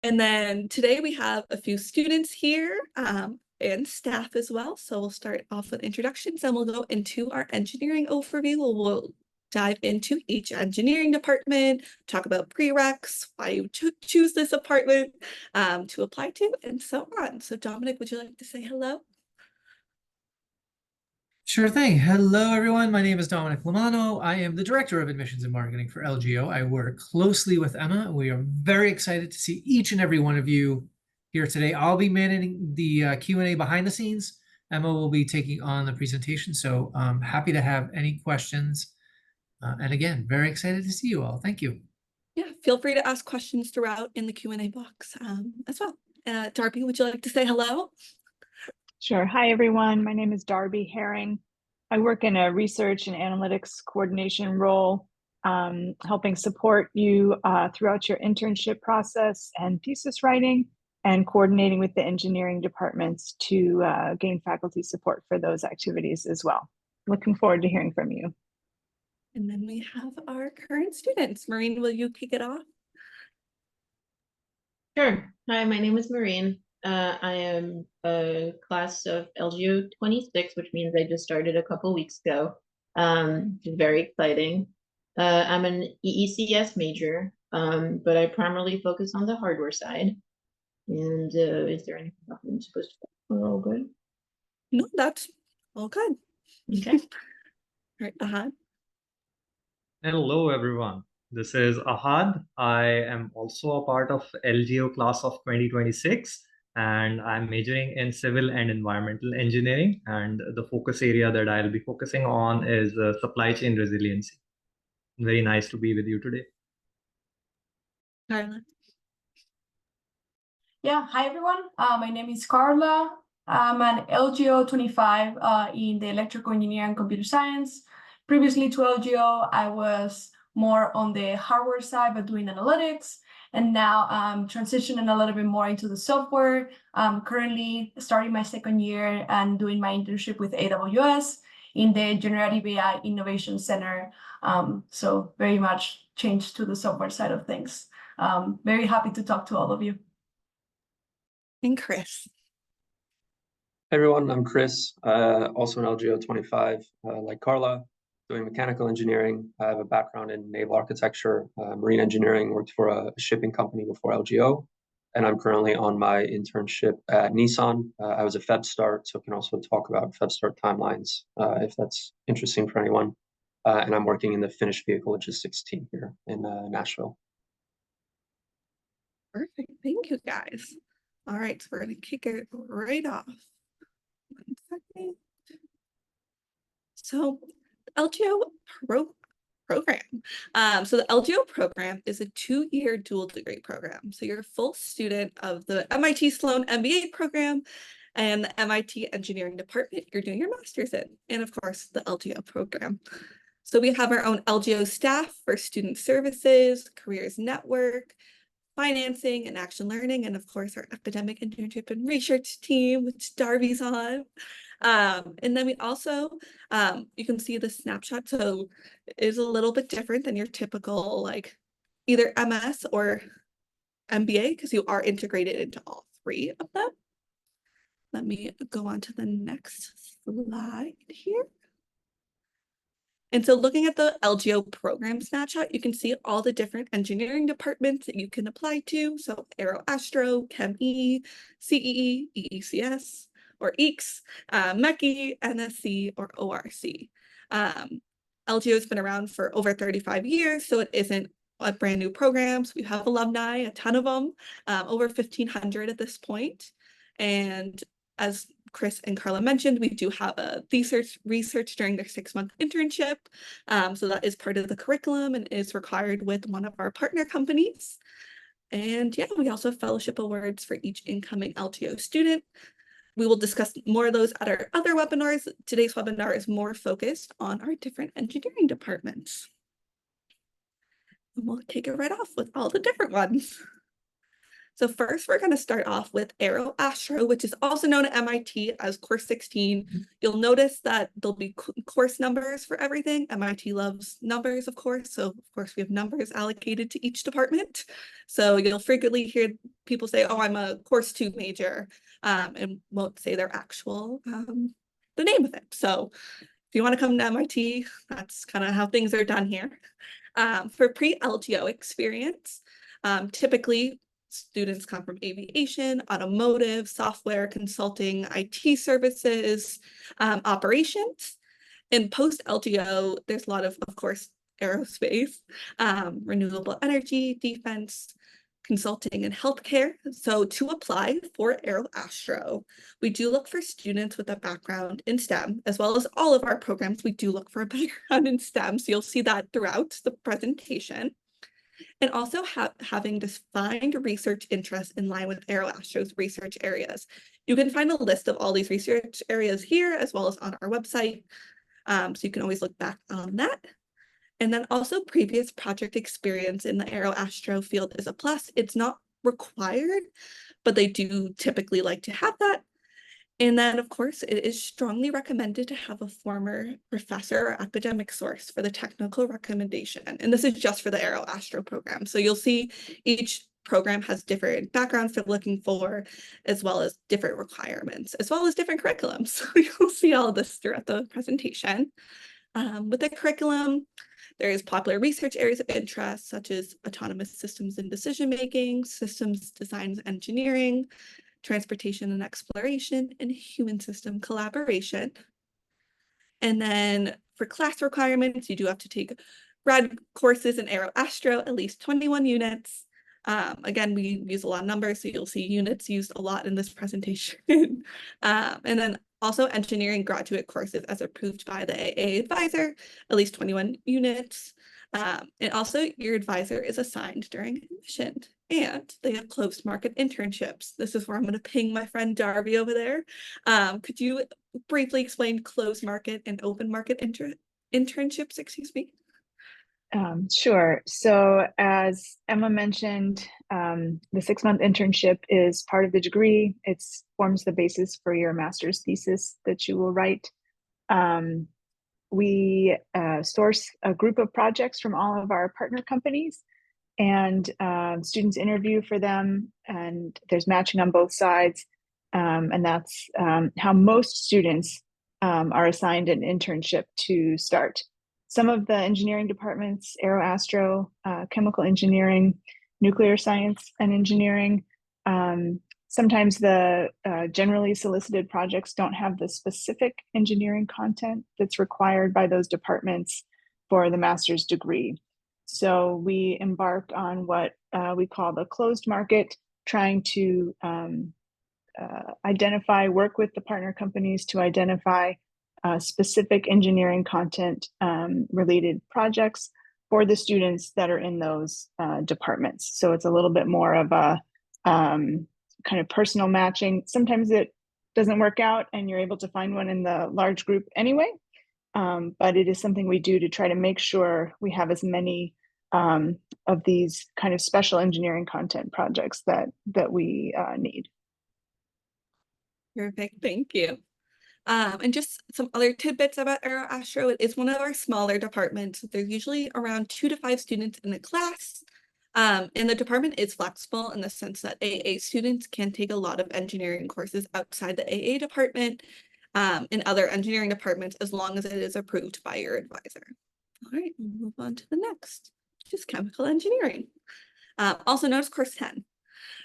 And then today we have a few students here and staff as well. So we'll start off with introductions and we'll go into our engineering overview. We'll dive into each engineering department, talk about prereqs, why you choose this department to apply to, and so on. So Dominic, would you like to say hello? Sure thing. Hello, everyone. My name is Dominic Lamano. I am the Director of Admissions and Marketing for LGO. I work closely with Emma. We are very excited to see each and every one of you here today. I'll be managing the Q&A behind the scenes. Emma will be taking on the presentation, so I'm happy to have any questions. And again, very excited to see you all. Thank you. Yeah, feel free to ask questions throughout in the Q&A box as well. Darby, would you like to say hello? Sure. Hi, everyone. My name is Darby Herring. I work in a research and analytics coordination role, helping support you throughout your internship process and thesis writing, and coordinating with the engineering departments to gain faculty support for those activities as well. Looking forward to hearing from you. And then we have our current students. Maureen, will you kick it off? Sure. Hi, my name is Maureen. I am a class of LGO 26, which means I just started a couple weeks ago. Which is very exciting. I'm an EECS major, but I primarily focus on the hardware side. And is there anything else I'm supposed to do? All good? No, that's all good. Okay. All right, Ahad. Hello, everyone. This is Ahad. I am also a part of LGO class of 2026, and I'm majoring in civil and environmental engineering. And the focus area that I'll be focusing on is supply chain resiliency. Very nice to be with you today. Carla. Yeah, hi everyone. My name is Carla. I'm an LGO 25 in the electrical engineering and computer science. Previously to LGO, I was more on the hardware side, but doing analytics. And now I'm transitioning a little bit more into the software. I'm currently starting my second year and doing my internship with AWS in the Generative AI Innovation Center. So very much changed to the software side of things. Very happy to talk to all of you. And Chris. Hey everyone, I'm Chris, also an LGO 25, like Carla, doing mechanical engineering. I have a background in naval architecture, marine engineering, worked for a shipping company before LGO, and I'm currently on my internship at Nissan. I was a Feb start, so can also talk about Feb start timelines if that's interesting for anyone. And I'm working in the finished vehicle logistics team here in Nashville. Perfect. Thank you, guys. All right, so we're going to kick it right off. 1 second. So LGO program. So the LGO program is a 2-year dual degree program. So you're a full student of the MIT Sloan MBA program and the MIT Engineering Department you're doing your master's in, and of course the LGO program. So we have our own LGO staff for student services, careers network, financing and action learning, and of course our academic internship and research team, which Darby's on. And then we also, you can see the snapshot, so it is a little bit different than your typical like either MS or MBA because you are integrated into all 3 of them. Let me go on to the next slide here. And so looking at the LGO program snapshot, you can see all the different engineering departments that you can apply to. So Aero Astro, Chem E, CEE, EECS, or EECS, MECI, NSC, or ORC. LGO has been around for over 35 years, so it isn't a brand new program. So we have alumni, a ton of them, over 1,500 at this point. And as Chris and Carla mentioned, we do have a research during their 6-month internship. So that is part of the curriculum and is required with one of our partner companies. And yeah, we also have fellowship awards for each incoming LGO student. We will discuss more of those at our other webinars. Today's webinar is more focused on our different engineering departments. And we'll kick it right off with all the different ones. So first, we're going to start off with Aero Astro, which is also known at MIT as Course 16. You'll notice that there'll be course numbers for everything. MIT loves numbers, of course. So of course, we have numbers allocated to each department. So you'll frequently hear people say, oh, I'm a Course 2 major, and won't say their actual, the name of it. So if you want to come to MIT, that's kind of how things are done here. For pre-LGO experience, typically students come from aviation, automotive, software, consulting, IT services, operations. In post-LGO, there's a lot of course, aerospace, renewable energy, defense, consulting, and healthcare. So to apply for Aero Astro, we do look for students with a background in STEM, as well as all of our programs, we do look for a background in STEM. So you'll see that throughout the presentation. And also having defined research interests in line with Aero Astro's research areas. You can find a list of all these research areas here, as well as on our website. So you can always look back on that. And then also previous project experience in the Aero Astro field is a plus. It's not required, but they do typically like to have that. And then, of course, it is strongly recommended to have a former professor or academic source for the technical recommendation. And this is just for the Aero Astro program. So you'll see each program has different backgrounds they're looking for, as well as different requirements, as well as different curriculums. So you'll see all of this throughout the presentation. With the curriculum, there is popular research areas of interest, such as autonomous systems and decision-making, systems design and engineering, transportation and exploration, and human system collaboration. And then for class requirements, you do have to take grad courses in Aero Astro, at least 21 units. Again, we use a lot of numbers, so you'll see units used a lot in this presentation. And then also engineering graduate courses as approved by the AA advisor, at least 21 units. And also your advisor is assigned during admission, and they have closed market internships. This is where I'm going to ping my friend Darby over there. Could you briefly explain closed market and open market internships, excuse me? Sure. So as Emma mentioned, the 6-month internship is part of the degree. It forms the basis for your master's thesis that you will write. We source a group of projects from all of our partner companies, and students interview for them, and there's matching on both sides. And that's how most students are assigned an internship to start. Some of the engineering departments, Aero Astro, chemical engineering, nuclear science and engineering, sometimes the generally solicited projects don't have the specific engineering content that's required by those departments for the master's degree. So we embarked on what we call the closed market, trying to work with the partner companies to identify specific engineering content related projects for the students that are in those departments. So it's a little bit more of a kind of personal matching. Sometimes it doesn't work out and you're able to find one in the large group anyway, but it is something we do to try to make sure we have as many of these kind of special engineering content projects that we need. Perfect, thank you. And just some other tidbits about Aero Astro. It is one of our smaller departments. There's usually around 2 to 5 students in a class. And the department is flexible in the sense that AA students can take a lot of engineering courses outside the AA department in other engineering departments, as long as it is approved by your advisor. All right, we'll move on to the next, which is chemical engineering, also known as course 10.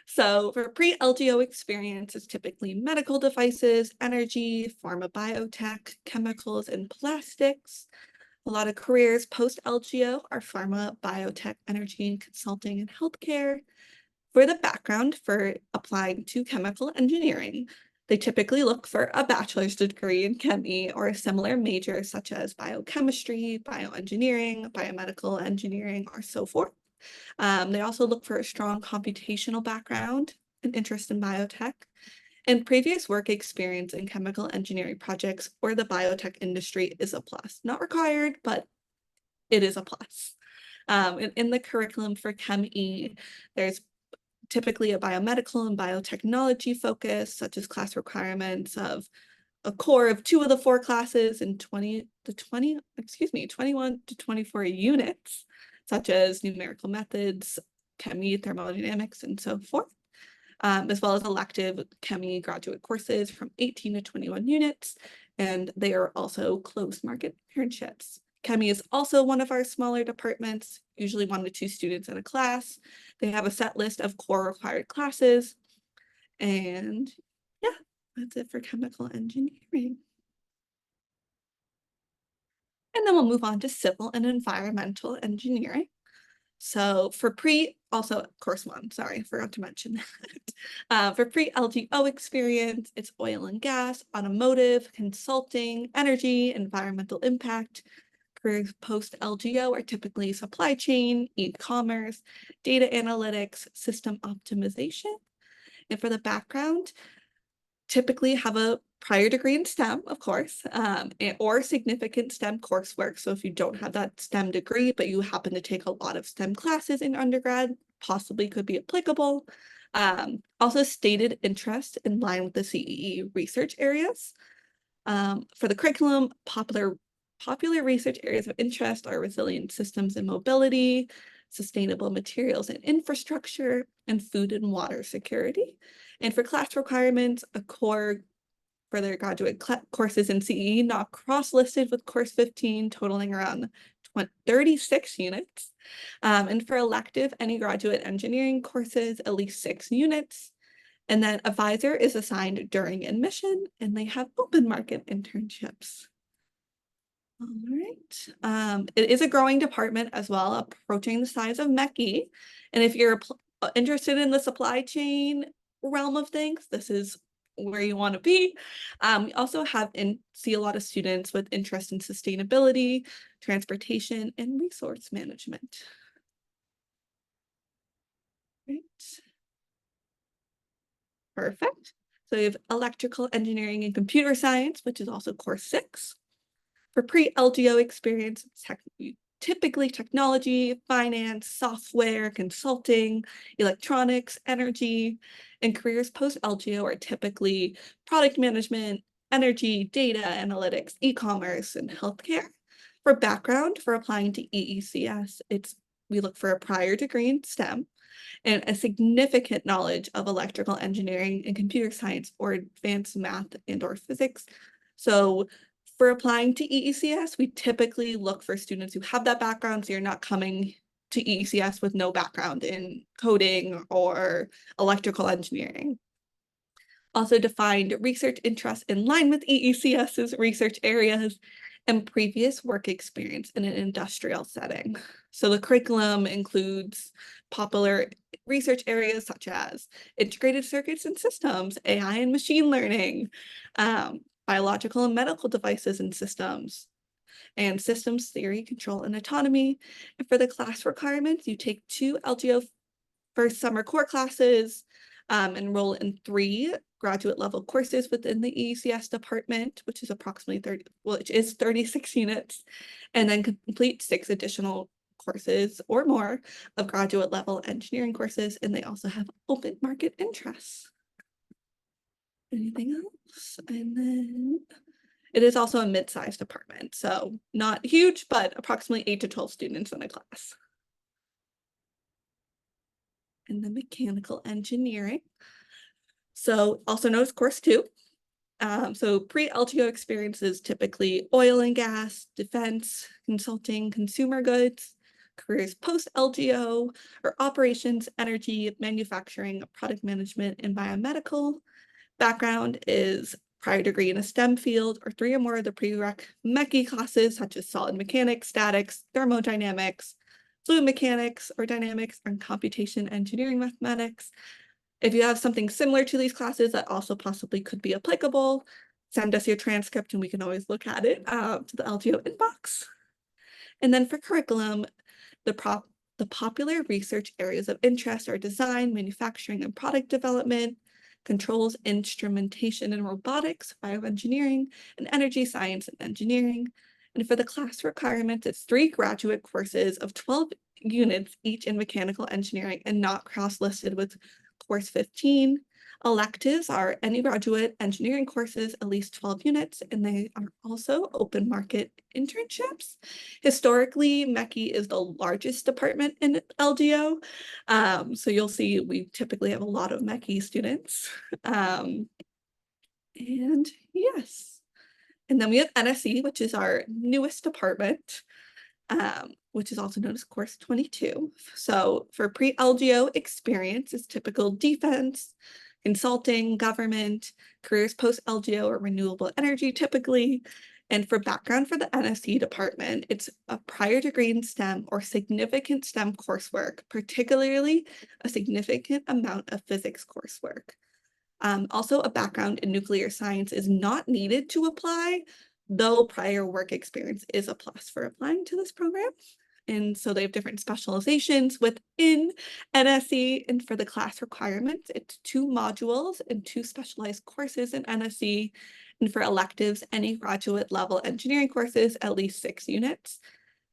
So for pre-LGO experience, it's typically medical devices, energy, pharma biotech, chemicals, and plastics. A lot of careers post-LGO are pharma, biotech, energy, and consulting, and healthcare. For the background for applying to chemical engineering, they typically look for a bachelor's degree in chemistry or a similar major such as biochemistry, bioengineering, biomedical engineering, or so forth. They also look for a strong computational background, an interest in biotech, and previous work experience in chemical engineering projects or the biotech industry is a plus. Not required, but it is a plus. In the curriculum for Chem E, there's typically a biomedical and biotechnology focus, such as class requirements of a core of 2 of the 4 classes and 21 to 24 units, such as numerical methods, chemistry, thermodynamics, and so forth, as well as elective chemistry graduate courses from 18 to 21 units, and they are also closed market internships. Chemistry is also one of our smaller departments, usually 1 to 2 students in a class. They have a set list of core required classes, and yeah, that's it for chemical engineering. And then we'll move on to civil and environmental engineering. So for also course 1, sorry, I forgot to mention that. For pre-LGO experience, it's oil and gas, automotive, consulting, energy, environmental impact. Careers post-LGO are typically supply chain, e-commerce, data analytics, system optimization. And for the background, typically have a prior degree in STEM, of course, or significant STEM coursework. So if you don't have that STEM degree, but you happen to take a lot of STEM classes in undergrad, possibly could be applicable. Also stated interest in line with the CEE research areas. For the curriculum, popular research areas of interest are resilient systems and mobility, sustainable materials and infrastructure, and food and water security. And for class requirements, a core for their graduate courses in CE, not cross-listed with course 15, totaling around 36 units. And for elective, any graduate engineering courses, at least 6 units. And then advisor is assigned during admission, and they have open market internships. All right. It is a growing department as well, approaching the size of MECI. And if you're interested in the supply chain realm of things, this is where you want to be. We also see a lot of students with interest in sustainability, transportation, and resource management. Right. Perfect. So we have electrical engineering and computer science, which is also course 6. For pre-LGO experience, typically technology, finance, software, consulting, electronics, energy, and careers post-LGO are typically product management, energy, data analytics, e-commerce, and healthcare. For background, for applying to EECS, we look for a prior degree in STEM and a significant knowledge of electrical engineering and computer science or advanced math and/or physics. So for applying to EECS, we typically look for students who have that background, so you're not coming to EECS with no background in coding or electrical engineering. Also defined research interests in line with EECS's research areas and previous work experience in an industrial setting. So the curriculum includes popular research areas such as integrated circuits and systems, AI and machine learning, biological and medical devices and systems, and systems theory, control, and autonomy. And for the class requirements, you take 2 LGO first summer core classes, enroll in 3 graduate level courses within the EECS department, which is approximately 36 units, and then complete 6 additional courses or more of graduate level engineering courses, and they also have open market interests. Anything else? And then it is also a mid-sized department, so not huge, but approximately 8 to 12 students in a class. And then mechanical engineering. So also known as course 2. So pre-LGO experience is typically oil and gas, defense, consulting, consumer goods. Careers post-LGO or operations, energy, manufacturing, product management, and biomedical. Background is prior degree in a STEM field or 3 or more of the prereq MECI classes such as solid mechanics, statics, thermodynamics, fluid mechanics or dynamics, and computation engineering mathematics. If you have something similar to these classes that also possibly could be applicable, send us your transcript and we can always look at it to the LGO inbox. And then for curriculum, the popular research areas of interest are design, manufacturing, and product development, controls, instrumentation, and robotics, bioengineering, and energy science and engineering. And for the class requirements, it's 3 graduate courses of 12 units each in mechanical engineering and not cross-listed with course 15. Electives are any graduate engineering courses, at least 12 units, and they are also open market internships. Historically, MECI is the largest department in LGO. So you'll see we typically have a lot of MECI students. And yes. And then we have NSE, which is our newest department, which is also known as course 22. So for pre-LGO experience is typical defense, consulting, government, careers post-LGO or renewable energy typically. And for background for the NSE department, it's a prior degree in STEM or significant STEM coursework, particularly a significant amount of physics coursework. Also, a background in nuclear science is not needed to apply, though prior work experience is a plus for applying to this program. And so they have different specializations within NSE, and for the class requirements, it's 2 modules and 2 specialized courses in NSE. And for electives, any graduate level engineering courses, at least 6 units.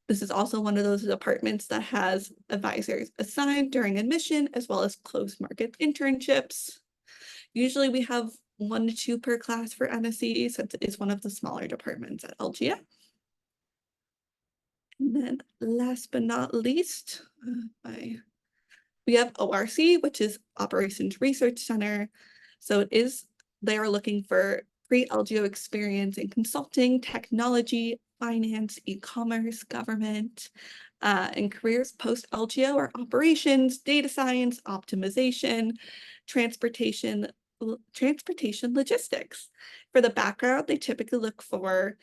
This is also one of those departments that has advisors assigned during admission, as well as closed market internships. Usually we have 1 to 2 per class for NSE, since it is one of the smaller departments at LGO. And then last but not least, we have ORC, which is Operations Research Center. So they are looking for pre-LGO experience in consulting, technology, finance, e-commerce, government, and careers post-LGO are operations, data science, optimization, transportation logistics. For the background, they typically look for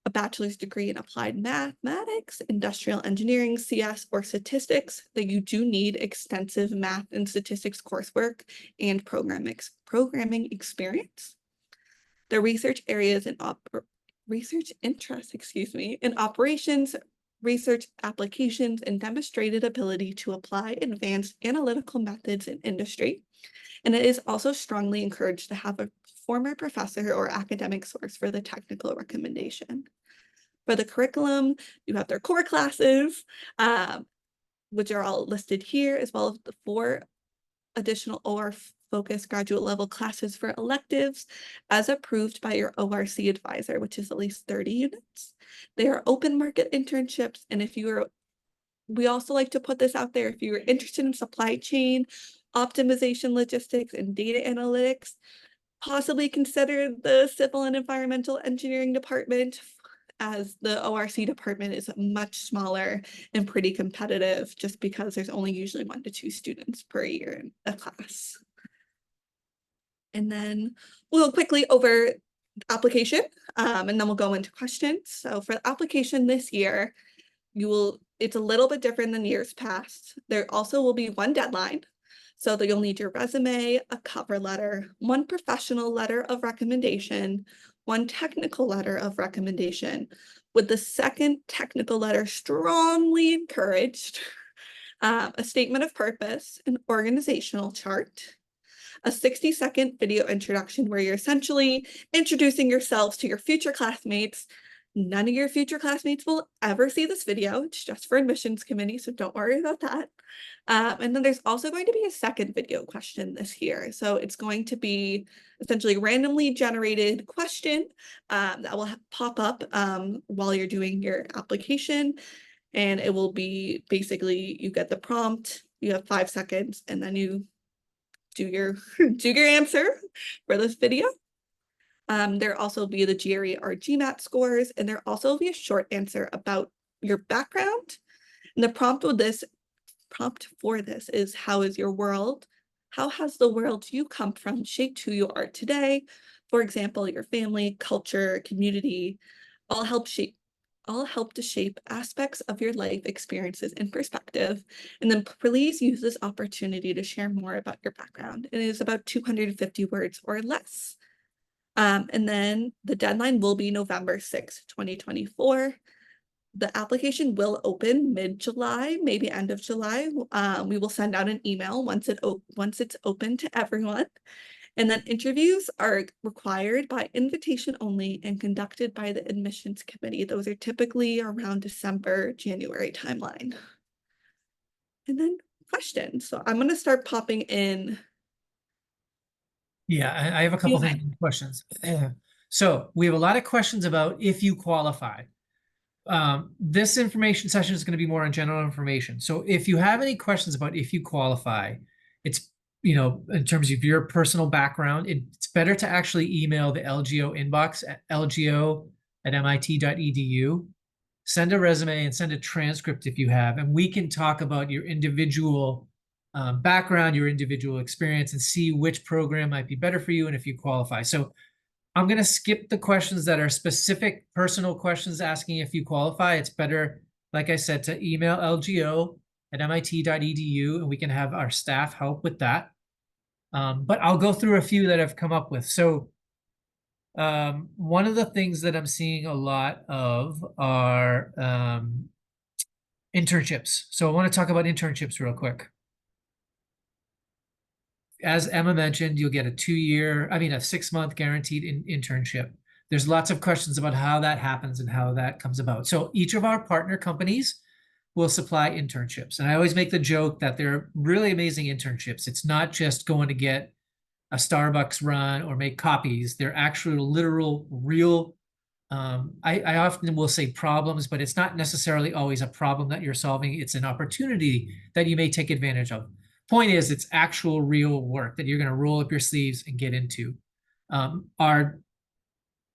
a bachelor's degree in applied mathematics, industrial engineering, CS, or statistics, that you do need extensive math and statistics coursework and programming experience. The research areas and research interests, in operations, research applications, and demonstrated ability to apply advanced analytical methods in industry. And it is also strongly encouraged to have a former professor or academic source for the technical recommendation. For the curriculum, you have their core classes, which are all listed here, as well as the 4 additional OR focused graduate level classes for electives as approved by your ORC advisor, which is at least 30 units. They are open market internships, and we also like to put this out there, if you're interested in supply chain, optimization, logistics, and data analytics, possibly consider the civil and environmental engineering department, as the ORC department is much smaller and pretty competitive, just because there's only usually 1 to 2 students per year in a class. And then we'll go quickly over application, and then we'll go into questions. So for the application this year, it's a little bit different than years past. There also will be 1 deadline. So that you'll need your resume, a cover letter, 1 professional letter of recommendation, 1 technical letter of recommendation, with the second technical letter strongly encouraged, a statement of purpose, an organizational chart, a 60-second video introduction where you're essentially introducing yourselves to your future classmates. None of your future classmates will ever see this video. It's just for admissions committee, so don't worry about that. And then there's also going to be a second video question this year. So it's going to be essentially a randomly generated question that will pop up while you're doing your application. And it will be basically, you get the prompt, you have 5 seconds, and then you do your answer for this video. There also be the GRE or GMAT scores, and there also be a short answer about your background. And the prompt for this is, how has the world you come from shaped who you are today? For example, your family, culture, community, all help to shape aspects of your life experiences and perspective. And then please use this opportunity to share more about your background. It is about 250 words or less. And then the deadline will be November 6th, 2024. The application will open mid-July, maybe end of July. We will send out an email once it's open to everyone. And then interviews are required by invitation only and conducted by the admissions committee. Those are typically around December, January timeline. And then questions. So I'm going to start popping in. Yeah, I have a couple Q&A. things, questions. So we have a lot of questions about if you qualify. This information session is going to be more on general information. So if you have any questions about if you qualify, it's, in terms of your personal background, it's better to actually email the LGO inbox at lgo@mit.edu. Send a resume and send a transcript if you have, and we can talk about your individual background, your individual experience, and see which program might be better for you and if you qualify. So I'm going to skip the questions that are specific personal questions asking if you qualify. It's better, like I said, to email lgo@mit.edu, and we can have our staff help with that. But I'll go through a few that I've come up with. So one of the things that I'm seeing a lot of are internships. So I want to talk about internships real quick. As Emma mentioned, you'll get a 6-month guaranteed internship. There's lots of questions about how that happens and how that comes about. So each of our partner companies will supply internships. And I always make the joke that they're really amazing internships. It's not just going to get a Starbucks run or make copies. They're actual, literal, real, I often will say problems, but it's not necessarily always a problem that you're solving. It's an opportunity that you may take advantage of. Point is, it's actual real work that you're going to roll up your sleeves and get into. Our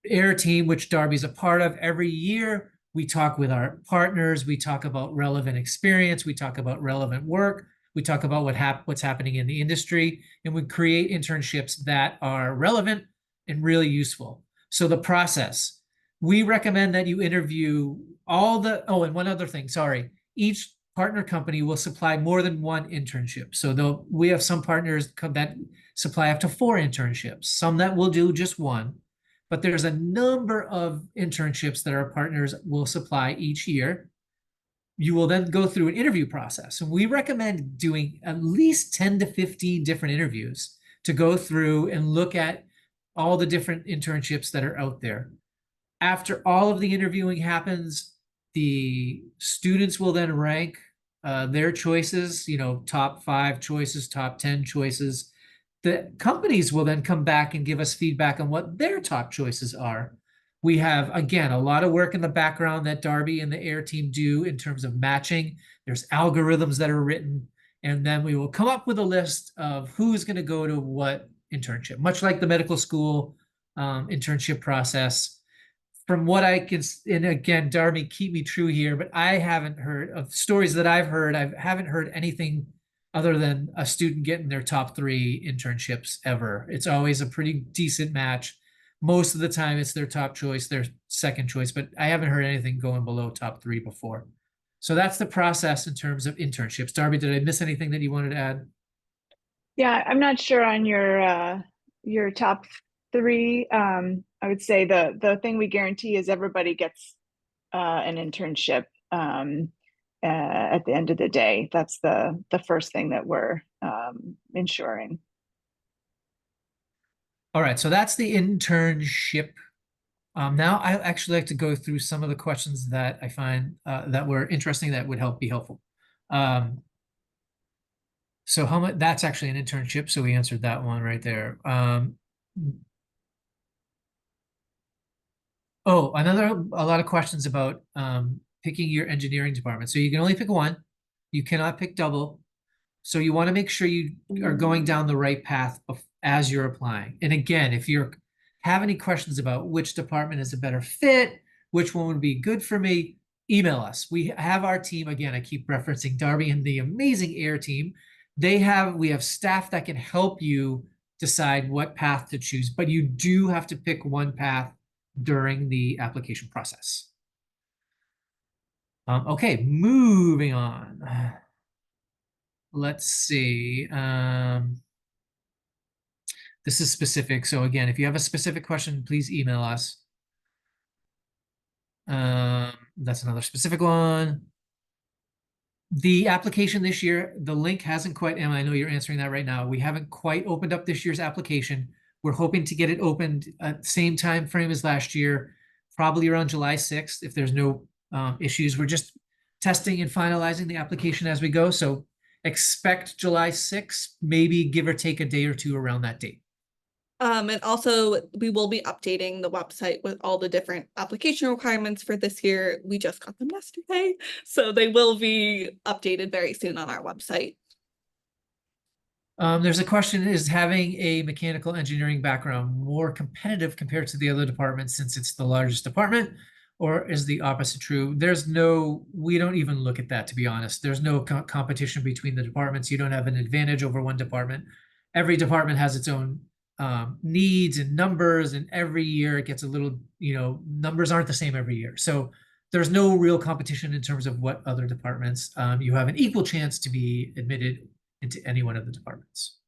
AIR team, which Darby's a part of, every year we talk with our partners. We talk about relevant experience. We talk about relevant work. We talk about what's happening in the industry, and we create internships that are relevant and really useful. So the process, we recommend that you interview and one other thing, sorry, each partner company will supply more than one internship. So we have some partners that supply up to 4 internships, some that will do just one, but there's a number of internships that our partners will supply each year. You will then go through an interview process, and we recommend doing at least 10 to 15 different interviews to go through and look at all the different internships that are out there. After all of the interviewing happens, the students will then rank their choices, top 5 choices, top 10 choices. The companies will then come back and give us feedback on what their top choices are. We have, again, a lot of work in the background that Darby and the AIR team do in terms of matching. There's algorithms that are written, and then we will come up with a list of who's going to go to what internship, much like the medical school internship process. From what I can, and again, Darby, keep me true here, but I haven't heard of stories that I've heard. I haven't heard anything other than a student getting their top 3 internships ever. It's always a pretty decent match. Most of the time it's their top choice, their second choice, but I haven't heard anything going below top 3 before. So that's the process in terms of internships. Darby, did I miss anything that you wanted to add? Yeah, I'm not sure on your top 3. I would say the thing we guarantee is everybody gets an internship at the end of the day. That's the first thing that we're ensuring. All right, so that's the internship. Now I actually like to go through some of the questions that I find that were interesting that would be helpful. So how much, that's actually an internship, so we answered that one right there. A lot of questions about picking your engineering department. So you can only pick one. You cannot pick double. So you want to make sure you are going down the right path as you're applying. And again, if you have any questions about which department is a better fit, which one would be good for me, email us. We have our team. Again, I keep referencing Darby and the amazing AIR team. We have staff that can help you decide what path to choose, but you do have to pick one path during the application process. Okay, moving on. Let's see. This is specific. So again, if you have a specific question, please email us. That's another specific one. The application this year, the link hasn't quite, Emma, I know you're answering that right now. We haven't quite opened up this year's application. We're hoping to get it opened at the same time frame as last year, probably around July 6th, if there's no issues. We're just testing and finalizing the application as we go. So expect July 6th, maybe give or take a day or two around that date. And also we will be updating the website with all the different application requirements for this year. We just got them yesterday, so they will be updated very soon on our website. There's a question, is having a mechanical engineering background more competitive compared to the other departments since it's the largest department, or is the opposite true? We don't even look at that, to be honest. There's no competition between the departments. You don't have an advantage over one department. Every department has its own needs and numbers, and every year it gets a little, numbers aren't the same every year. So there's no real competition in terms of what other departments. You have an equal chance to be admitted into any one of the departments.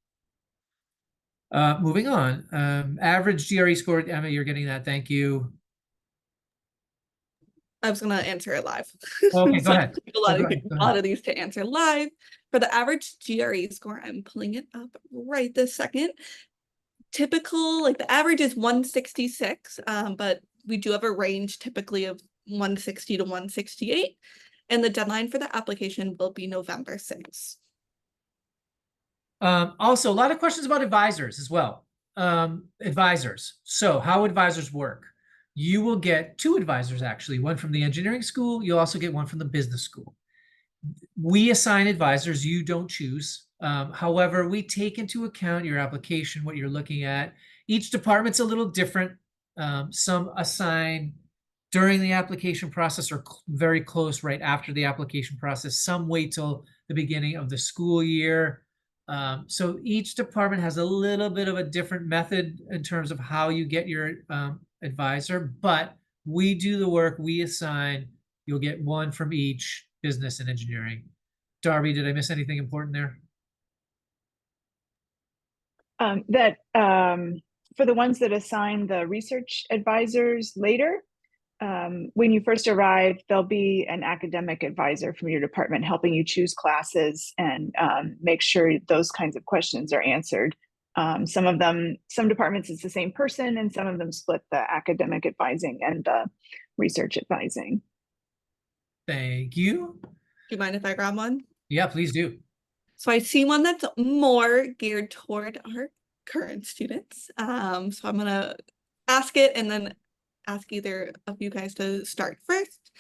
Moving on, average GRE score, Emma, you're getting that, thank you. I was gonna answer it live. Okay, go So ahead. A lot of these to answer live. For the average GRE score, I'm pulling it up right this second. Typical, like the average is 166, but we do have a range typically of 160 to 168. And the deadline for the application will be November 6th. Also, a lot of questions about advisors as well. Advisors. So how advisors work. You will get 2 advisors, actually, one from the engineering school. You'll also get one from the business school. We assign advisors, you don't choose. However, we take into account your application, what you're looking at. Each department's a little different. Some assign during the application process or very close right after the application process. Some wait till the beginning of the school year. So each department has a little bit of a different method in terms of how you get your advisor, but we do the work, we assign, you'll get one from each, business and engineering. Darby, did I miss anything important there? For the ones that assign the research advisors later, when you first arrive, there'll be an academic advisor from your department helping you choose classes and make sure those kinds of questions are answered. Some departments it's the same person, and some of them split the academic advising and the research advising. Thank you. Do you mind if I grab one? Yeah, please do. So I see one that's more geared toward our current students. So I'm gonna ask it and then ask either of you guys to start first.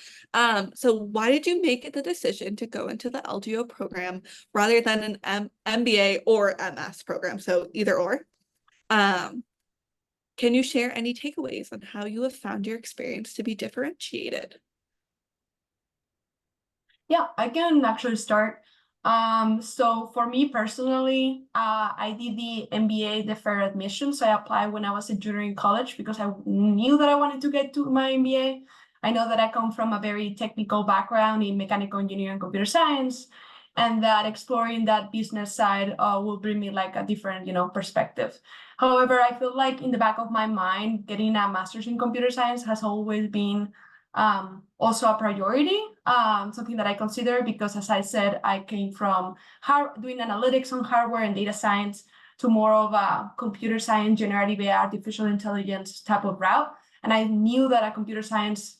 So why did you make the decision to go into the LGO program rather than an MBA or MS program? So either or. Can you share any takeaways on how you have found your experience to be differentiated? Yeah, I can actually start. So for me personally, I did the MBA deferred admission. So I applied when I was a junior in college because I knew that I wanted to get to my MBA. I know that I come from a very technical background in mechanical engineering and computer science, and that exploring that business side will bring me like a different, perspective. However, I feel like in the back of my mind, getting a master's in computer science has always been also a priority, something that I consider because, as I said, I came from doing analytics on hardware and data science to more of a computer science, generative AI, artificial intelligence type of route. And I knew that a computer science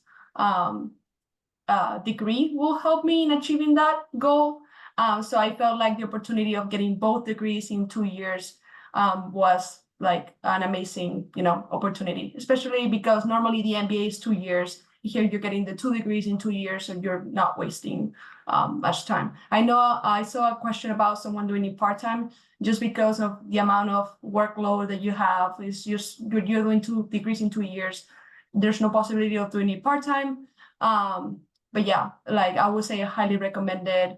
degree will help me in achieving that goal. So I felt like the opportunity of getting both degrees in 2 years was like an amazing, opportunity, especially because normally the MBA is 2 years. Here you're getting the 2 degrees in 2 years, so you're not wasting much time. I know I saw a question about someone doing it part-time, just because of the amount of workload that you have. Is just you're doing 2 degrees in 2 years. There's no possibility of doing it part-time. But yeah, like I would say, I highly recommended.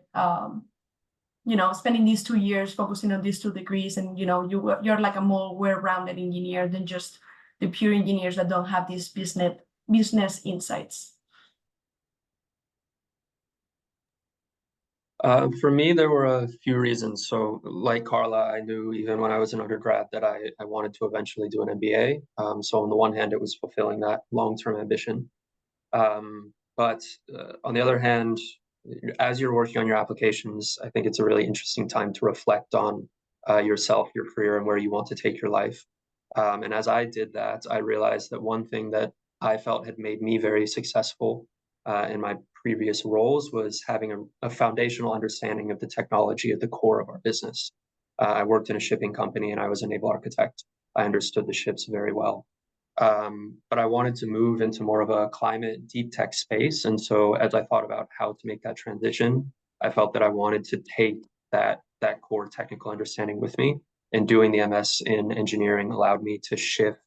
Spending these 2 years focusing on these 2 degrees, and you're like a more well-rounded engineer than just the pure engineers that don't have these business insights. For me, there were a few reasons. So like Carla, I knew even when I was an undergrad that I wanted to eventually do an MBA. So on the one hand, it was fulfilling that long-term ambition. But on the other hand, as you're working on your applications, I think it's a really interesting time to reflect on yourself, your career, and where you want to take your life. And as I did that, I realized that one thing that I felt had made me very successful in my previous roles was having a foundational understanding of the technology at the core of our business. I worked in a shipping company and I was a naval architect. I understood the ships very well. But I wanted to move into more of a climate deep tech space. And so as I thought about how to make that transition, I felt that I wanted to take that core technical understanding with me. And doing the MS in engineering allowed me to shift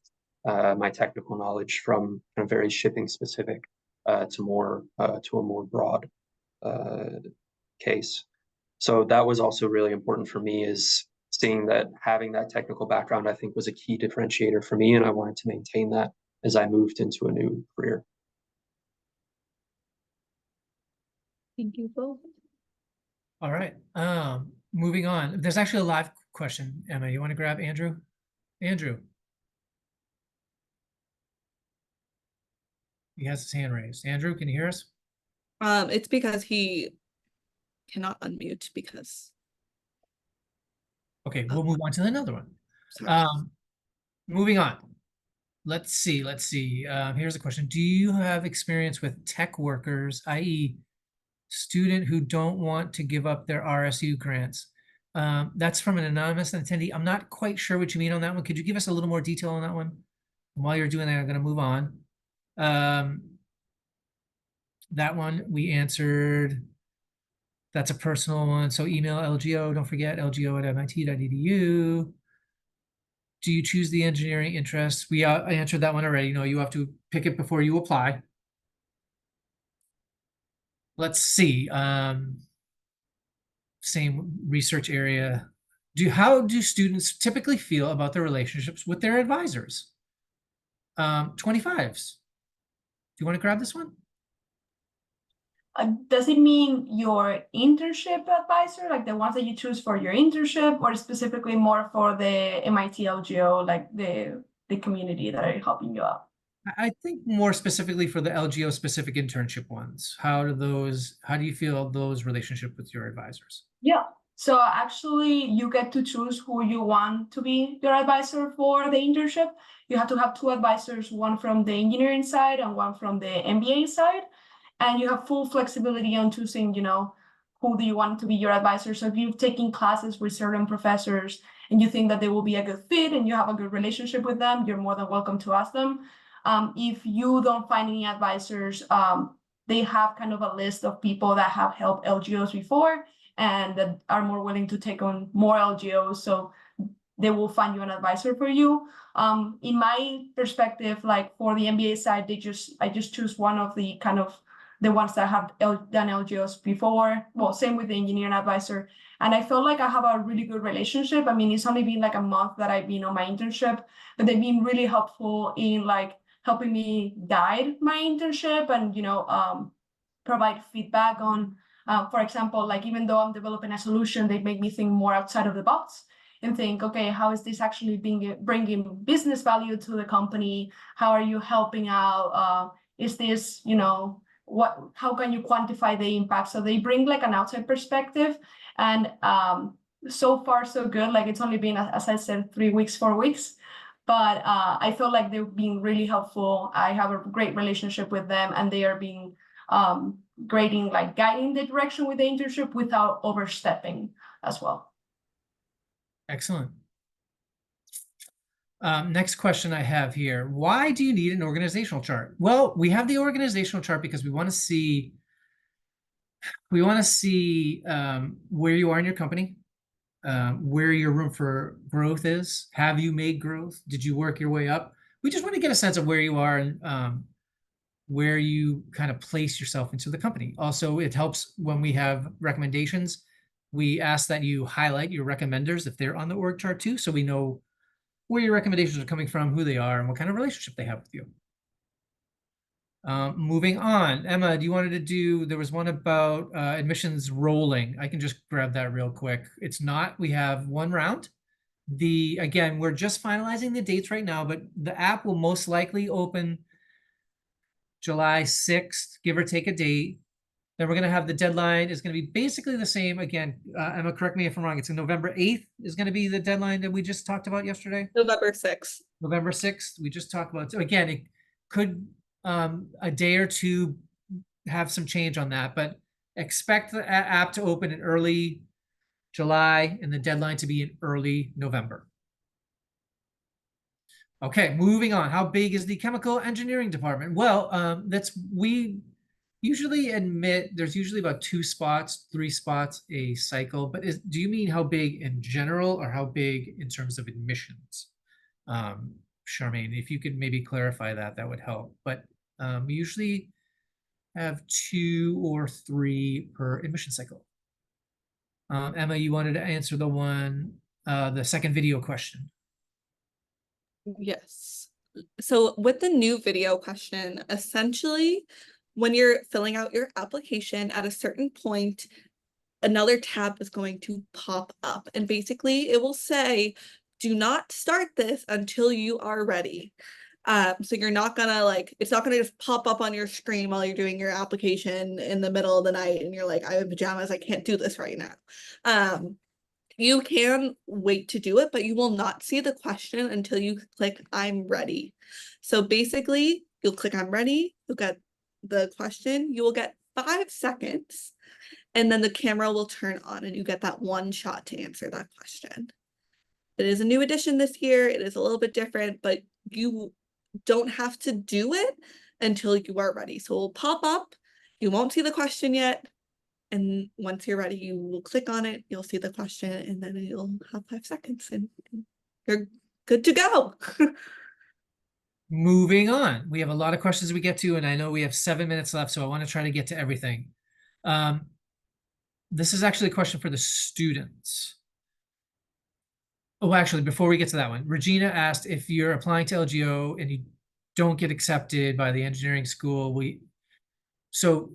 my technical knowledge from kind of very shipping specific to a more broad case. So that was also really important for me, is seeing that having that technical background, I think, was a key differentiator for me, and I wanted to maintain that as I moved into a new career. Thank you both. All right. Moving on. There's actually a live question. Emma, you want to grab Andrew? Andrew. He has his hand raised. Andrew, can you hear us? It's because he cannot unmute because. Okay, we'll move on to another one. Sorry. Moving on. Let's see. Here's a question. Do you have experience with tech workers, i.e. student who don't want to give up their RSU grants? That's from an anonymous attendee. I'm not quite sure what you mean on that one. Could you give us a little more detail on that one? And while you're doing that, I'm going to move on. That one we answered. That's a personal one. So email LGO. Don't forget lgo@mit.edu. Do you choose the engineering interest? We answered that one already. No, you have to pick it before you apply. Let's see. Same research area. How do students typically feel about their relationships with their advisors? 25s. Do you want to grab this one? Does it mean your internship advisor, like the ones that you choose for your internship, or specifically more for the MIT LGO, like the community that are helping you out? I think more specifically for the LGO specific internship ones. How do you feel those relationships with your advisors? Yeah. So actually you get to choose who you want to be your advisor for the internship. You have to have two advisors, one from the engineering side and one from the MBA side. And you have full flexibility on choosing, who do you want to be your advisor. So if you've taken classes with certain professors and you think that they will be a good fit and you have a good relationship with them, you're more than welcome to ask them. If you don't find any advisors, they have kind of a list of people that have helped LGOs before and that are more willing to take on more LGOs. So they will find you an advisor for you. In my perspective, like for the MBA side, I just choose one of the kind of the ones that have done LGOs before. Well, same with the engineering advisor. And I feel like I have a really good relationship. I mean, it's only been like a month that I've been on my internship, but they've been really helpful in like helping me guide my internship and, provide feedback on, for example, like even though I'm developing a solution, they make me think more outside of the box and think, okay, how is this actually bringing business value to the company? How are you helping out? Is this, how can you quantify the impact? So they bring like an outside perspective, and so far so good. Like it's only been, as I said, 3 weeks, 4 weeks, but I feel like they've been really helpful. I have a great relationship with them, and they are being great in like guiding the direction with the internship without overstepping as well. Excellent. Next question I have here. Why do you need an organizational chart? Well, we have the organizational chart because we want to see where you are in your company, where your room for growth is. Have you made growth? Did you work your way up? We just want to get a sense of where you are and where you kind of place yourself into the company. Also, it helps when we have recommendations. We ask that you highlight your recommenders if they're on the org chart too, so we know where your recommendations are coming from, who they are, and what kind of relationship they have with you. Moving on, Emma, there was one about admissions rolling. I can just grab that real quick. We have one round. Again, we're just finalizing the dates right now, but the app will most likely open July 6th, give or take a date. Then we're going to have the deadline is going to be basically the same. Again, Emma, correct me if I'm wrong. It's November 8th is going to be the deadline that we just talked about yesterday. November 6th. November 6th, we just talked about. So again, it could a day or two have some change on that, but expect the app to open in early July and the deadline to be in early November. Okay, moving on. How big is the chemical engineering department? Well, we usually admit there's usually about 2 spots, 3 spots a cycle, but do you mean how big in general or how big in terms of admissions? Charmaine, if you could maybe clarify that, that would help. But we usually have 2 or 3 per admission cycle. Emma, you wanted to answer the second video question. Yes. So with the new video question, essentially, when you're filling out your application at a certain point, another tab is going to pop up. And basically it will say, do not start this until you are ready. So you're not gonna it's not gonna just pop up on your screen while you're doing your application in the middle of the night and you're like, I have pajamas, I can't do this right now. You can wait to do it, but you will not see the question until you click I'm ready. So basically, you'll click I'm ready, you'll get the question, you will get 5 seconds, and then the camera will turn on and you get that one shot to answer that question. It is a new edition this year. It is a little bit different, but you don't have to do it until you are ready. So it will pop up, you won't see the question yet, and once you're ready, you will click on it, you'll see the question, and then you'll have 5 seconds and you're good to go. Moving on. We have a lot of questions we get to, and I know we have 7 minutes left, so I want to try to get to everything. This is actually a question for the students. Oh, actually, before we get to that one, Regina asked if you're applying to LGO and you don't get accepted by the engineering school, so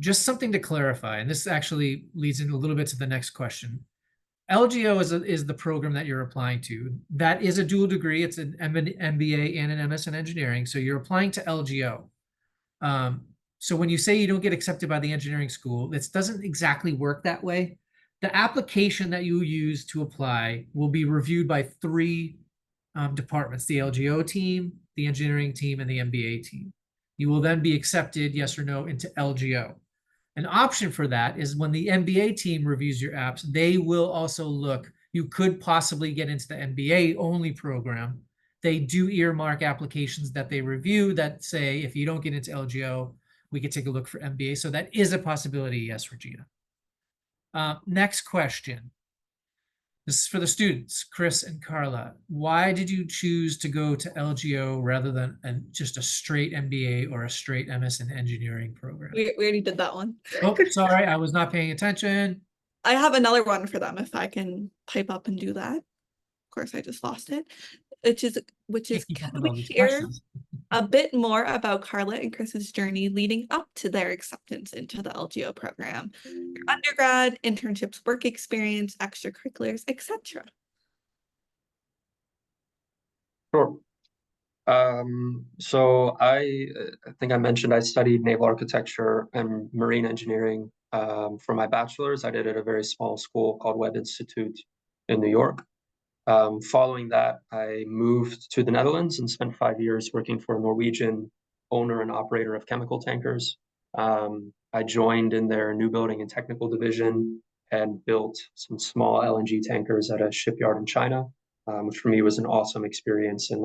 just something to clarify, and this actually leads in a little bit to the next question. LGO is the program that you're applying to. That is a dual degree. It's an MBA and an MS in engineering. So you're applying to LGO. So when you say you don't get accepted by the engineering school, this doesn't exactly work that way. The application that you use to apply will be reviewed by 3 departments: the LGO team, the engineering team, and the MBA team. You will then be accepted, yes or no, into LGO. An option for that is when the MBA team reviews your apps, they will also look. You could possibly get into the MBA only program. They do earmark applications that they review that say, if you don't get into LGO, we could take a look for MBA. So that is a possibility, yes, Regina. Next question. This is for the students, Chris and Carla. Why did you choose to go to LGO rather than just a straight MBA or a straight MS in engineering program? We already did that one. Oh, sorry, I was not paying attention. I have another one for them if I can pipe up and do that. Of course, I just lost it. Which is can we hear a bit more about Carla and Chris's journey leading up to their acceptance into the LGO program? Your undergrad, internships, work experience, extracurriculars, etc. Sure. So I think I mentioned I studied naval architecture and marine engineering for my bachelor's. I did it at a very small school called Webb Institute in New York. Following that, I moved to the Netherlands and spent 5 years working for a Norwegian owner and operator of chemical tankers. I joined in their new building and technical division and built some small LNG tankers at a shipyard in China, which for me was an awesome experience in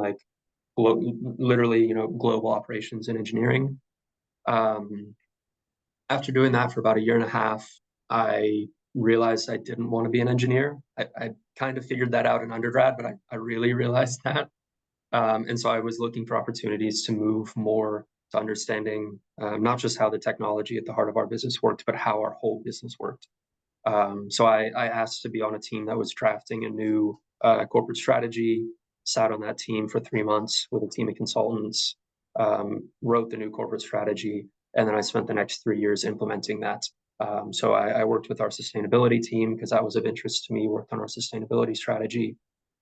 literally, global operations and engineering. After doing that for about 1.5 years, I realized I didn't want to be an engineer. I kind of figured that out in undergrad, but I really realized that. And so I was looking for opportunities to move more to understanding not just how the technology at the heart of our business worked, but how our whole business worked. So I asked to be on a team that was drafting a new corporate strategy, sat on that team for 3 months with a team of consultants, wrote the new corporate strategy, and then I spent the next 3 years implementing that. So I worked with our sustainability team because that was of interest to me, worked on our sustainability strategy,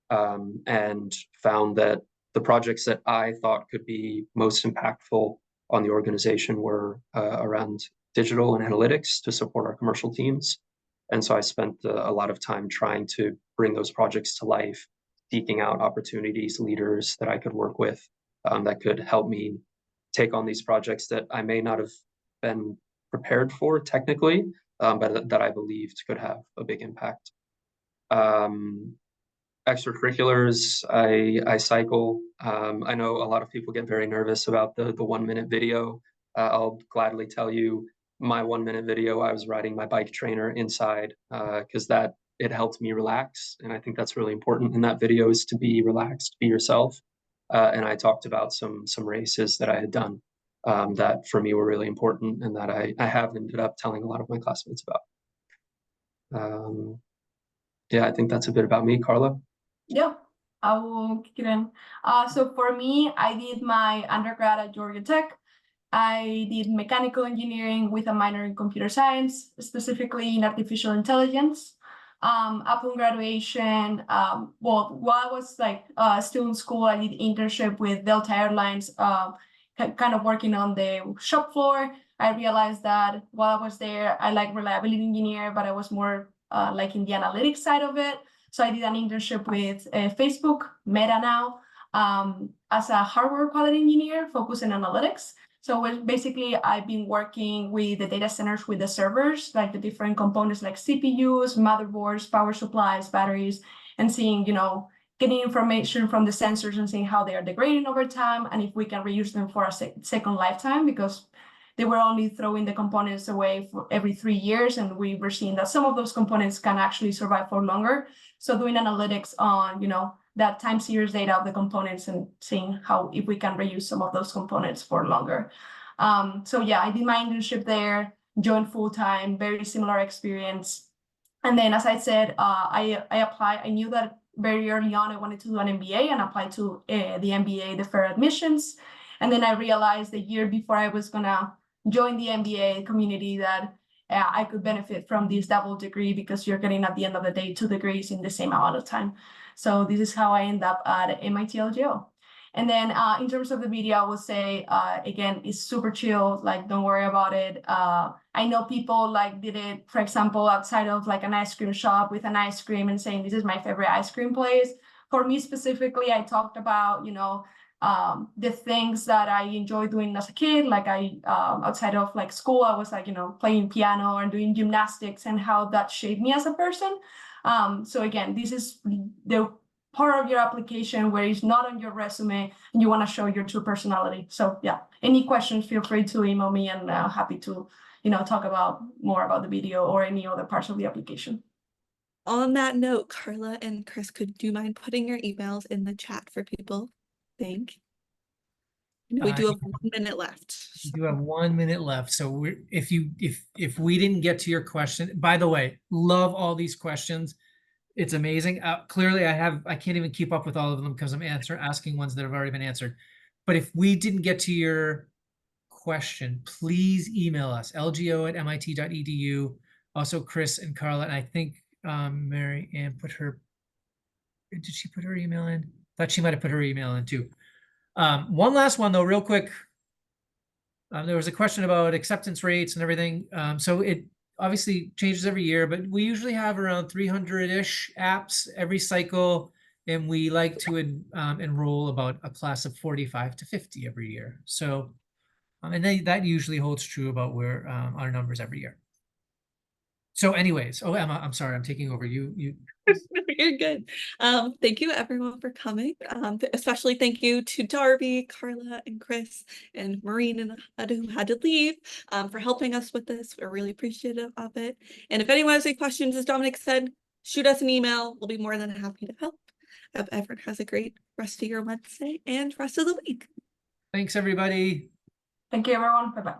and found that the projects that I thought could be most impactful on the organization were around digital and analytics to support our commercial teams. And so I spent a lot of time trying to bring those projects to life, seeking out opportunities, leaders that I could work with that could help me take on these projects that I may not have been prepared for technically, but that I believed could have a big impact. Extracurriculars, I cycle. I know a lot of people get very nervous about the 1 minute video. I'll gladly tell you my 1 minute video, I was riding my bike trainer inside because it helped me relax. And I think that's really important in that video, is to be relaxed, be yourself. And I talked about some races that I had done that for me were really important and that I have ended up telling a lot of my classmates about. Yeah, I think that's a bit about me. Carla? Yeah, I will kick it in. So for me, I did my undergrad at Georgia Tech. I did mechanical engineering with a minor in computer science, specifically in artificial intelligence. Upon graduation, well, while I was still in school, I did internship with Delta Airlines, kind of working on the shop floor. I realized that while I was there, I like reliability engineer, but I was more like in the analytics side of it. So I did an internship with Facebook, Meta now, as a hardware quality engineer focused in analytics. So basically, I've been working with the data centers with the servers, like the different components like CPUs, motherboards, power supplies, batteries, and seeing, getting information from the sensors and seeing how they are degrading over time, and if we can reuse them for a second lifetime, because they were only throwing the components away for every 3 years, and we were seeing that some of those components can actually survive for longer. So doing analytics on, that time series data of the components and seeing if we can reuse some of those components for longer. So yeah, I did my internship there, joined full-time, very similar experience. And then, as I said, I applied. I knew that very early on I wanted to do an MBA and applied to the MBA, the fair admissions. And then I realized the year before I was gonna join the MBA community that I could benefit from this double degree, because you're getting, at the end of the day, 2 degrees in the same amount of time. So this is how I end up at MIT LGO. And then in terms of the video, I would say, again, it's super chill, like, don't worry about it. I know people did it, for example, outside of an ice cream shop with an ice cream and saying, this is my favorite ice cream place. For me specifically, I talked about, the things that I enjoyed doing as a kid. Like outside of school, I was playing piano and doing gymnastics, and how that shaped me as a person. So again, this is the part of your application where it's not on your resume and you want to show your true personality. So yeah, any questions, feel free to email me, and happy to talk about more about the video or any other parts of the application. On that note, Carla and Chris, could you mind putting your emails in the chat for people? Thank you. We do have 1 minute left. We do have 1 minute left. So if we didn't get to your question, by the way, love all these questions. It's amazing. Clearly, I can't even keep up with all of them because I'm asking ones that have already been answered. But if we didn't get to your question, please email us, lgo@mit.edu. Also, Chris and Carla, and I think Mary Ann did she put her email in? Thought she might have put her email in too. One last one though, real quick. There was a question about acceptance rates and everything. So it obviously changes every year, but we usually have around 300-ish apps every cycle, and we like to enroll about a class of 45 to 50 every year. So, and that usually holds true about where our numbers every year. So anyways, oh, Emma, I'm sorry, I'm taking over. You. You're good. Thank you everyone for coming. Especially thank you to Darby, Carla, and Chris, and Maureen and Ahad, who had to leave, for helping us with this. We're really appreciative of it. And if anyone has any questions, as Dominic said, shoot us an email. We'll be more than happy to help. I hope everyone has a great rest of your Wednesday and rest of the week. Thanks, everybody. Thank you, everyone. Bye-bye.